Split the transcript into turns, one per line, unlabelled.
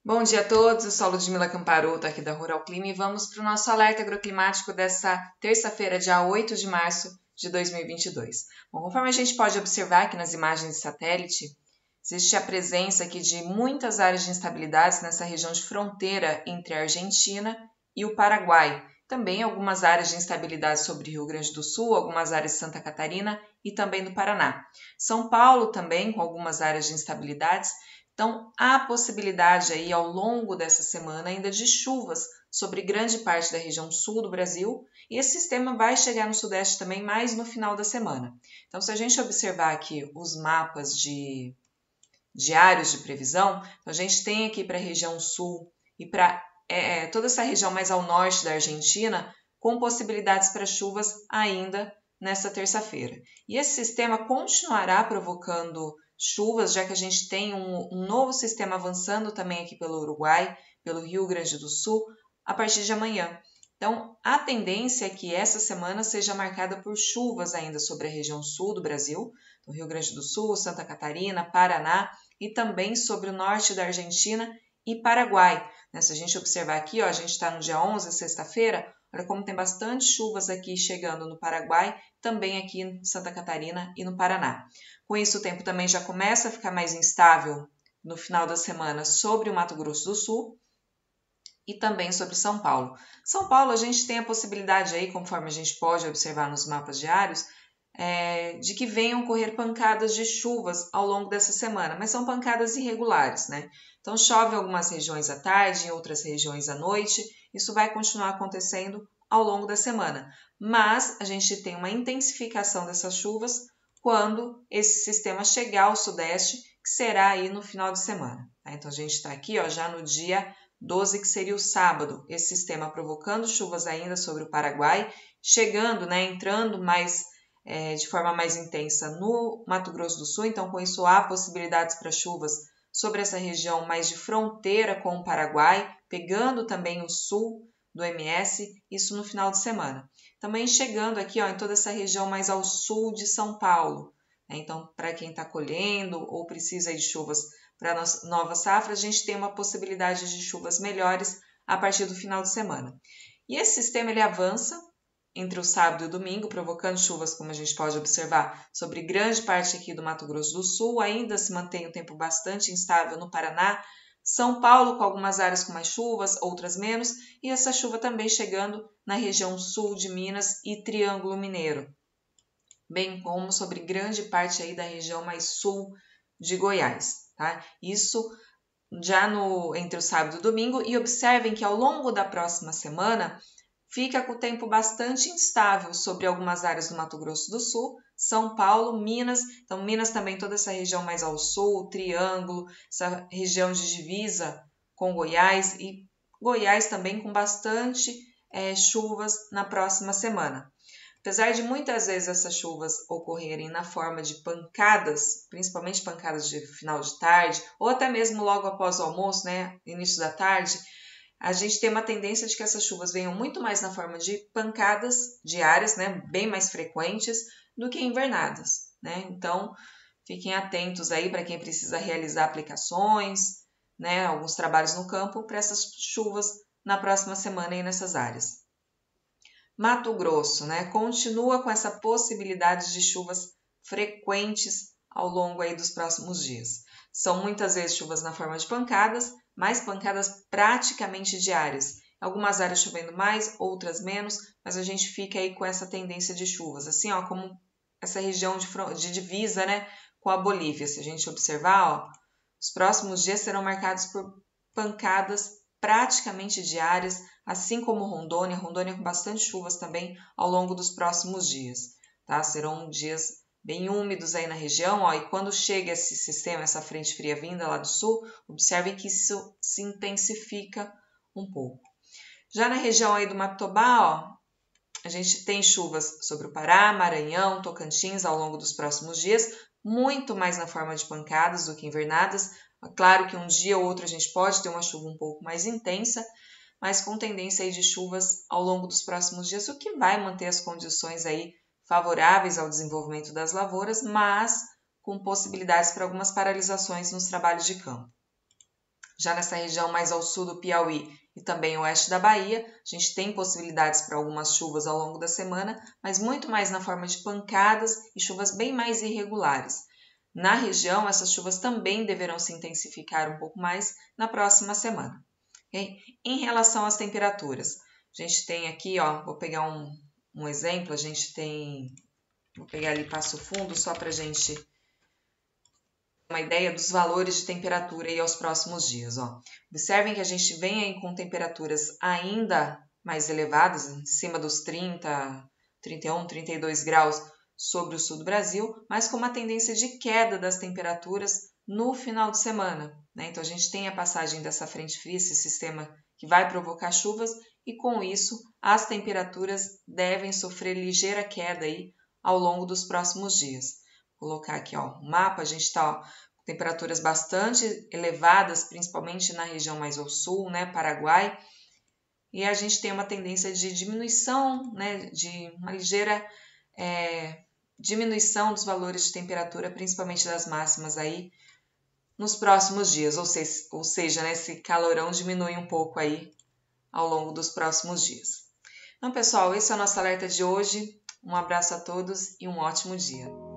Bom dia a todos, eu sou a Ludmila Camparuto aqui da Rural Clima e vamos para o nosso alerta agroclimático dessa terça-feira, dia 8 de março de 2022. Bom, conforme a gente pode observar aqui nas imagens de satélite, existe a presença aqui de muitas áreas de instabilidades nessa região de fronteira entre a Argentina e o Paraguai. Também algumas áreas de instabilidade sobre Rio Grande do Sul, algumas áreas de Santa Catarina e também do Paraná. São Paulo também com algumas áreas de instabilidades. Então, há possibilidade aí ao longo dessa semana ainda de chuvas sobre grande parte da região sul do Brasil e esse sistema vai chegar no sudeste também mais no final da semana. Então, se a gente observar aqui os mapas diários de previsão, a gente tem aqui para a região sul e para toda essa região mais ao norte da Argentina com possibilidades para chuvas ainda nessa terça-feira. E esse sistema continuará provocando chuvas, já que a gente tem um novo sistema avançando também aqui pelo Uruguai, pelo Rio Grande do Sul, a partir de amanhã. Então, a tendência é que essa semana seja marcada por chuvas ainda sobre a região sul do Brasil, no Rio Grande do Sul, Santa Catarina, Paraná e também sobre o norte da Argentina e Paraguai. Se a gente observar aqui, ó, a gente está no dia 11, sexta-feira, olha como tem bastante chuvas aqui chegando no Paraguai, também aqui em Santa Catarina e no Paraná. Com isso, o tempo também já começa a ficar mais instável no final da semana sobre o Mato Grosso do Sul e também sobre São Paulo. São Paulo, a gente tem a possibilidade aí, conforme a gente pode observar nos mapas diários, de que venham ocorrer pancadas de chuvas ao longo dessa semana, mas são pancadas irregulares, né? Então, chove em algumas regiões à tarde, em outras regiões à noite, isso vai continuar acontecendo ao longo da semana, mas a gente tem uma intensificação dessas chuvas quando esse sistema chegar ao sudeste, que será aí no final de semana. Tá? Então, a gente está aqui ó, já no dia 12, que seria o sábado, esse sistema provocando chuvas ainda sobre o Paraguai, chegando, né, entrando mais de forma mais intensa no Mato Grosso do Sul, então com isso há possibilidades para chuvas sobre essa região mais de fronteira com o Paraguai, pegando também o sul do MS, isso no final de semana. Também chegando aqui ó, em toda essa região mais ao sul de São Paulo. Né? Então, para quem está colhendo ou precisa de chuvas para a nova safra, a gente tem uma possibilidade de chuvas melhores a partir do final de semana. E esse sistema ele avança entre o sábado e o domingo, provocando chuvas, como a gente pode observar, sobre grande parte aqui do Mato Grosso do Sul. Ainda se mantém o tempo bastante instável no Paraná, São Paulo com algumas áreas com mais chuvas, outras menos, e essa chuva também chegando na região sul de Minas e Triângulo Mineiro, bem como sobre grande parte aí da região mais sul de Goiás. Tá? Isso já entre o sábado e o domingo, e observem que ao longo da próxima semana fica com o tempo bastante instável sobre algumas áreas do Mato Grosso do Sul, São Paulo, Minas. Então, Minas também, toda essa região mais ao sul, Triângulo, essa região de divisa com Goiás e Goiás também com bastante chuvas na próxima semana. Apesar de muitas vezes essas chuvas ocorrerem na forma de pancadas, principalmente pancadas de final de tarde, ou até mesmo logo após o almoço, né, início da tarde, a gente tem uma tendência de que essas chuvas venham muito mais na forma de pancadas diárias, né, bem mais frequentes, do que invernadas. Né? Então, fiquem atentos aí para quem precisa realizar aplicações, né, alguns trabalhos no campo, para essas chuvas na próxima semana aí nessas áreas. Mato Grosso, né, continua com essa possibilidade de chuvas frequentes ao longo aí dos próximos dias. São muitas vezes chuvas na forma de pancadas, mas pancadas praticamente diárias. Algumas áreas chovendo mais, outras menos, mas a gente fica aí com essa tendência de chuvas, assim ó, como essa região de divisa, né, com a Bolívia. Se a gente observar, ó, os próximos dias serão marcados por pancadas praticamente diárias, assim como Rondônia com bastante chuvas também ao longo dos próximos dias. Tá? Serão dias bem úmidos aí na região, ó, e quando chega esse sistema, essa frente fria vinda lá do sul, observem que isso se intensifica um pouco. Já na região aí do Matobá, ó, a gente tem chuvas sobre o Pará, Maranhão, Tocantins ao longo dos próximos dias, muito mais na forma de pancadas do que invernadas. Claro que um dia ou outro a gente pode ter uma chuva um pouco mais intensa, mas com tendência aí de chuvas ao longo dos próximos dias, o que vai manter as condições aí favoráveis ao desenvolvimento das lavouras, mas com possibilidades para algumas paralisações nos trabalhos de campo. Já nessa região mais ao sul do Piauí e também oeste da Bahia, a gente tem possibilidades para algumas chuvas ao longo da semana, mas muito mais na forma de pancadas e chuvas bem mais irregulares. Na região, essas chuvas também deverão se intensificar um pouco mais na próxima semana. Okay? Em relação às temperaturas, a gente tem aqui, vou pegar um exemplo, vou pegar ali Passo Fundo só para a gente ter uma ideia dos valores de temperatura aí aos próximos dias. Observem que a gente vem aí com temperaturas ainda mais elevadas, em cima dos 30, 31, 32 graus sobre o sul do Brasil, mas com uma tendência de queda das temperaturas no final de semana. Né? Então, a gente tem a passagem dessa frente fria, esse sistema que vai provocar chuvas, e com isso as temperaturas devem sofrer ligeira queda aí ao longo dos próximos dias. Vou colocar aqui o mapa, a gente está com temperaturas bastante elevadas, principalmente na região mais ao sul, né, Paraguai, e a gente tem uma tendência de diminuição, né, de uma ligeira diminuição dos valores de temperatura, principalmente das máximas aí nos próximos dias, ou seja, né, esse calorão diminui um pouco aí ao longo dos próximos dias. Então, pessoal, esse é o nosso alerta de hoje. Um abraço a todos e um ótimo dia.